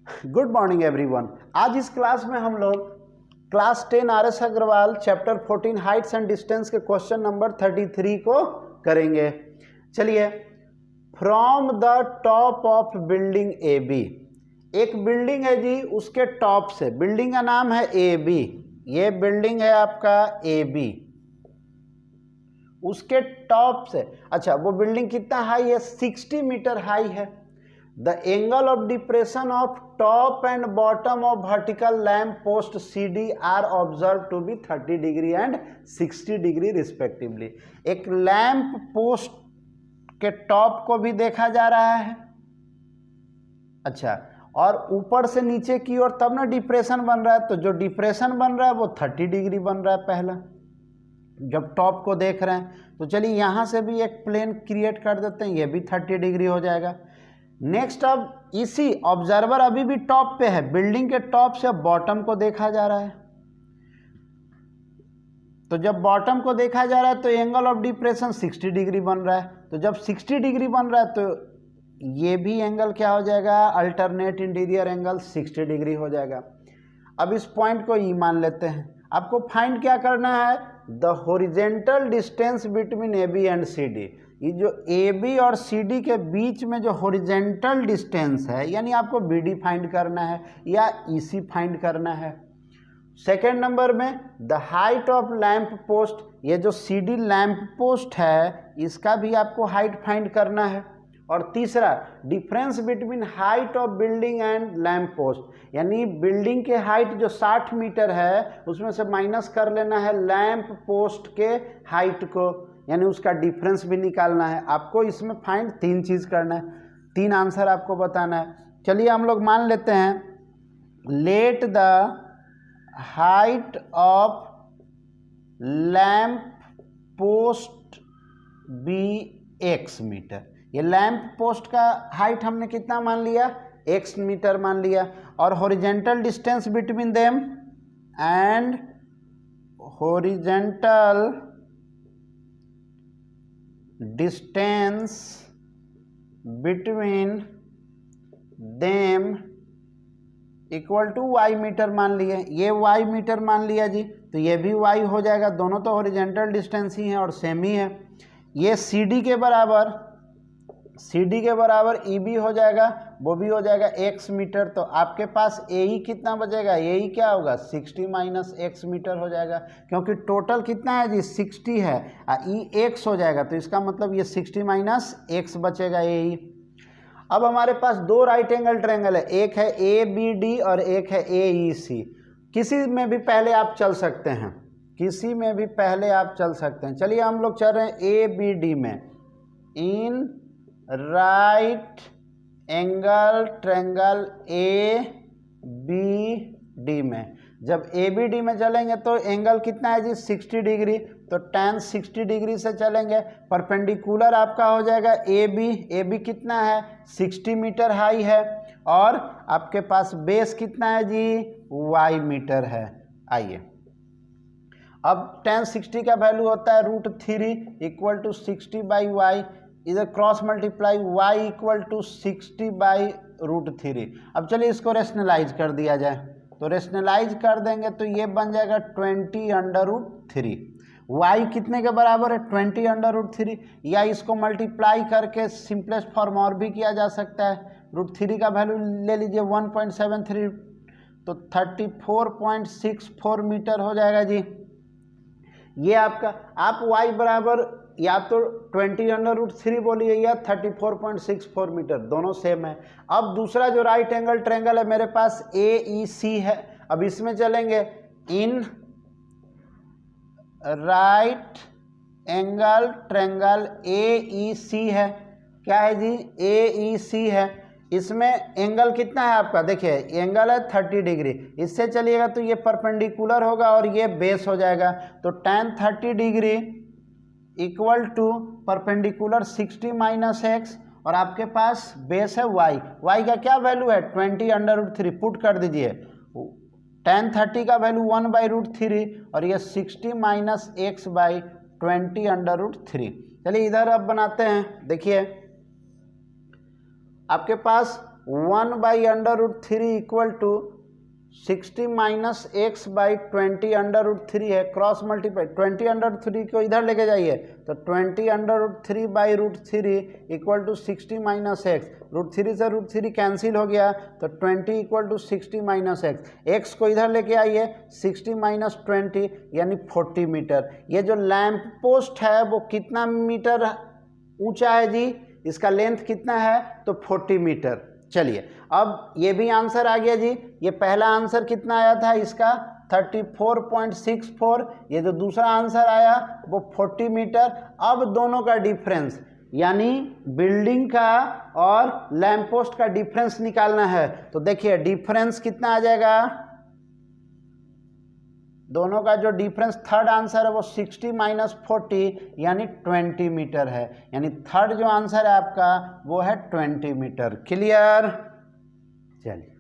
Good morning everyone. आज इस class में हम लोग class 10 RS Agarwal chapter 14 heights and distance के क्वेश्चन नंबर 33 को करेंगे। चलिए, from the top of building AB, एक बिल्डिंग है जी, उसके टॉप से, बिल्डिंग का नाम है AB, ये बिल्डिंग है आपका AB, उसके टॉप से, अच्छा वो बिल्डिंग कितना हाई है? 60 मीटर हाई है। The angle of depression of top and bottom of vertical lamp post CD are observe to be 30 degree and 60 degree respectively. एक लैम्प पोस्ट के टॉप को भी देखा जा रहा है, अच्छा, और ऊपर से नीचे की ओर तब ना डिप्रेशन बन रहा है, तो जो डिप्रेशन बन रहा है वो 30 डिग्री बन रहा है पहला, जब टॉप को देख रहे हैं। तो चलिए यहाँ से भी एक प्लेन क्रिएट कर देते हैं, ये भी 30 डिग्री हो जाएगा। नेक्स्ट, अब इसी ऑब्जर्वर अभी भी टॉप पे है, बिल्डिंग के टॉप से बॉटम को देखा जा रहा है, तो जब बॉटम को देखा जा रहा है तो एंगल ऑफ डिप्रेशन 60 डिग्री बन रहा है। तो जब 60 डिग्री बन रहा है तो ये भी एंगल क्या हो जाएगा? अल्टरनेट इंटीरियर एंगल 60 डिग्री हो जाएगा। अब इस पॉइंट को ई मान लेते हैं। आपको फाइंड क्या करना है? The horizontal distance between AB and CD। ये जो AB और CD के बीच में जो हॉरिजेंटल डिस्टेंस है, यानी आपको BD फाइंड करना है या EC फाइंड करना है। सेकेंड नंबर में the height of lamp post, ये जो CD लैम्प पोस्ट है इसका भी आपको हाइट फाइंड करना है। और तीसरा, difference between height of building and lamp post, यानी बिल्डिंग के हाइट जो 60 मीटर है उसमें से माइनस कर लेना है लैम्प पोस्ट के हाइट को, यानी उसका डिफरेंस भी निकालना है। आपको इसमें फाइंड 3 चीज़ करना है, 3 आंसर आपको बताना है। चलिए हम लोग मान लेते हैं, let the height of lamp post be X metre. ये लैम्प पोस्ट का हाइट हमने कितना मान लिया? X मीटर मान लिया। और horizontal distance between them and horizontal distance between them equal to Y metre मान लिए। ये Y मीटर मान लिया जी, तो ये भी Y हो जाएगा, दोनों तो हॉरिजेंटल डिस्टेंस ही है और सेम ही है। ये CD के बराबर EB हो जाएगा, वो भी हो जाएगा X मीटर। तो आपके पास AE कितना बचेगा? AE क्या होगा? 60 माइनस X मीटर हो जाएगा, क्योंकि टोटल कितना है जी? 60 है, E X हो जाएगा, तो इसका मतलब ये 60 माइनस X बचेगा AE। अब हमारे पास 2 राइट एंगल ट्रायंगल है, एक है ABD और एक है AEC। किसी में भी पहले आप चल सकते हैं, किसी में भी पहले आप चल सकते हैं। चलिए हम लोग चल रहे हैं ABD में, in right angle triangle ABD में। जब ABD में चलेंगे तो एंगल कितना है जी? 60 डिग्री, तो tan 60 डिग्री से चलेंगे, परपेंडिकुलर आपका हो जाएगा AB कितना है? 60 मीटर हाई है, और आपके पास बेस कितना है जी? Y मीटर है। आइए, अब tan 60 का वैल्यू होता है √3 इक्वल टू 60 बाई Y, इधर cross multiply Y equal to 60 by √3। अब चलिए इसको रेशनलाइज कर दिया जाए, तो रेशनलाइज कर देंगे तो ये बन जाएगा 20√3। Y कितने के बराबर है? 20√3, या इसको मल्टीप्लाई करके सिंपलेस्ट फॉर्म और भी किया जा सकता है। √3 का वैल्यू ले लीजिए 1.73, तो 34.64 मीटर हो जाएगा जी। ये आपका, आप Y बराबर या तो 20√3 बोलिए या 34.64 मीटर, दोनों सेम है। अब दूसरा जो राइट एंगल ट्रायंगल है मेरे पास AEC है। अब इसमें चलेंगे, in right angle triangle AEC है। क्या है जी? AEC है। इसमें एंगल कितना है आपका? देखिए एंगल है 30 डिग्री, इससे चलिएगा तो ये परपेंडिकुलर होगा और ये बेस हो जाएगा, तो tan 30 degree equal to perpendicular 60 minus X, और आपके पास बेस है Y का क्या वैल्यू है? 20√3, पुट कर दीजिए। tan 30 का वैल्यू 1/√3 और ये 60 माइनस X बाई 20√3। चलिए इधर अब बनाते हैं। देखिए आपके पास 1/√3 equal to 60 minus X by 20/√3 है, क्रॉस मल्टीप्लाई 20/3 को इधर लेके जाइए तो 20/3/√3 इक्वल टू 60 माइनस एक्स, √3 से √3 कैंसिल हो गया तो 20 equal to 60 minus X, X को इधर लेके आइए 60 माइनस 20 यानी 40 मीटर। ये जो लैंप पोस्ट है वो कितना मीटर ऊंचा है जी, इसका लेंथ कितना है तो 40 मीटर। चलिए अब ये भी आंसर आ गया जी। ये पहला आंसर कितना आया था इसका 34.64, ये जो दूसरा आंसर आया वो 40 मीटर। अब दोनों का डिफरेंस यानी बिल्डिंग का और लैंप पोस्ट का डिफरेंस निकालना है। तो देखिए डिफरेंस कितना आ जाएगा, दोनों का जो डिफरेंस थर्ड आंसर है वो 60 माइनस 40 यानी 20 मीटर है, यानी थर्ड जो आंसर है आपका वो है 20 मीटर। क्लियर? चलिए